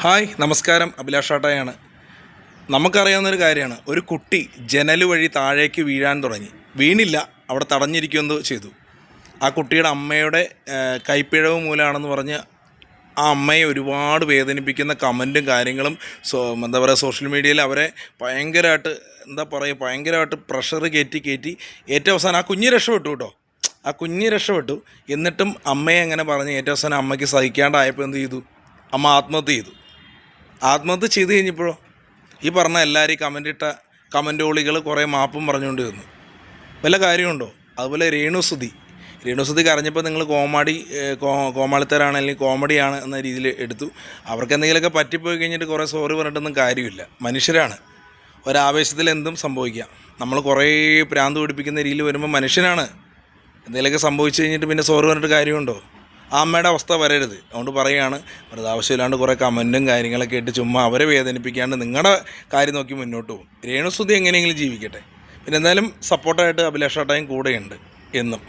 Hi നമസ്കാരം, അഭിലാഷാട്ടയാണ്. നമുക്കറിയാവുന്നൊരു കാര്യമാണ്, ഒരു കുട്ടി ജനൽ വഴി താഴേക്ക് വീഴാൻ തുടങ്ങി. വീണില്ല, അവിടെ തടഞ്ഞിരിക്കുകയെന്തോ ചെയ്തു. ആ കുട്ടിയുടെ അമ്മയുടെ കൈപ്പിഴവ് മൂലമാണെന്ന് പറഞ്ഞ് ആ അമ്മയെ ഒരുപാട് വേദനിപ്പിക്കുന്ന കമൻറ്റും കാര്യങ്ങളും എന്താ പറയുക, സോഷ്യൽ മീഡിയയിൽ അവരെ ഭയങ്കരമായിട്ട് പ്രഷർ കയറ്റി ഏറ്റവും അവസാനം ആ കുഞ്ഞ് രക്ഷപ്പെട്ടു കേട്ടോ. ആ കുഞ്ഞ് രക്ഷപ്പെട്ടു. എന്നിട്ടും അമ്മയെ അങ്ങനെ പറഞ്ഞ് ഏറ്റവും അവസാനം അമ്മയ്ക്ക് സഹിക്കാണ്ടായപ്പോൾ എന്ത് ചെയ്തു? അമ്മ ആത്മഹത്യ ചെയ്ത് കഴിഞ്ഞപ്പോഴോ ഈ പറഞ്ഞ എല്ലാവരും കമൻറ്റിട്ട കമൻറ്റോളികൾ കുറേ മാപ്പും പറഞ്ഞുകൊണ്ട് വന്നു. വല്ല കാര്യമുണ്ടോ? അതുപോലെ രേണുസുതി കരഞ്ഞപ്പോൾ നിങ്ങൾ കോമാളിത്തരാണ് അല്ലെങ്കിൽ കോമഡിയാണ് എന്ന രീതിയിൽ എടുത്തു. അവർക്ക് എന്തെങ്കിലുമൊക്കെ പറ്റിപ്പോയി കഴിഞ്ഞിട്ട് കുറേ സോറി പറഞ്ഞിട്ടൊന്നും കാര്യമില്ല. മനുഷ്യരാണ്, ഒരാവേശത്തിൽ എന്തും സംഭവിക്കാം. നമ്മൾ കുറേ പ്രാന്ത് പിടിപ്പിക്കുന്ന രീതിയിൽ വരുമ്പോൾ മനുഷ്യനാണ്. എന്തെങ്കിലുമൊക്കെ സംഭവിച്ചു കഴിഞ്ഞിട്ട് പിന്നെ സോറി പറഞ്ഞിട്ട് കാര്യമുണ്ടോ? ആ അമ്മയുടെ അവസ്ഥ വരരുത്. അതുകൊണ്ട് പറയുകയാണ്, വെറുതെ ആവശ്യമില്ലാണ്ട് കുറേ കമൻറ്റും കാര്യങ്ങളൊക്കെ ഇട്ട് ചുമ്മാ അവരെ വേദനിപ്പിക്കാണ്ട് നിങ്ങളുടെ കാര്യം നോക്കി മുന്നോട്ട് പോകും. രേണുസുതി എങ്ങനെയെങ്കിലും ജീവിക്കട്ടെ. പിന്നെ എന്തായാലും സപ്പോർട്ടായിട്ട് അഭിലാഷാട്ടയും കൂടെയുണ്ട് എന്നും.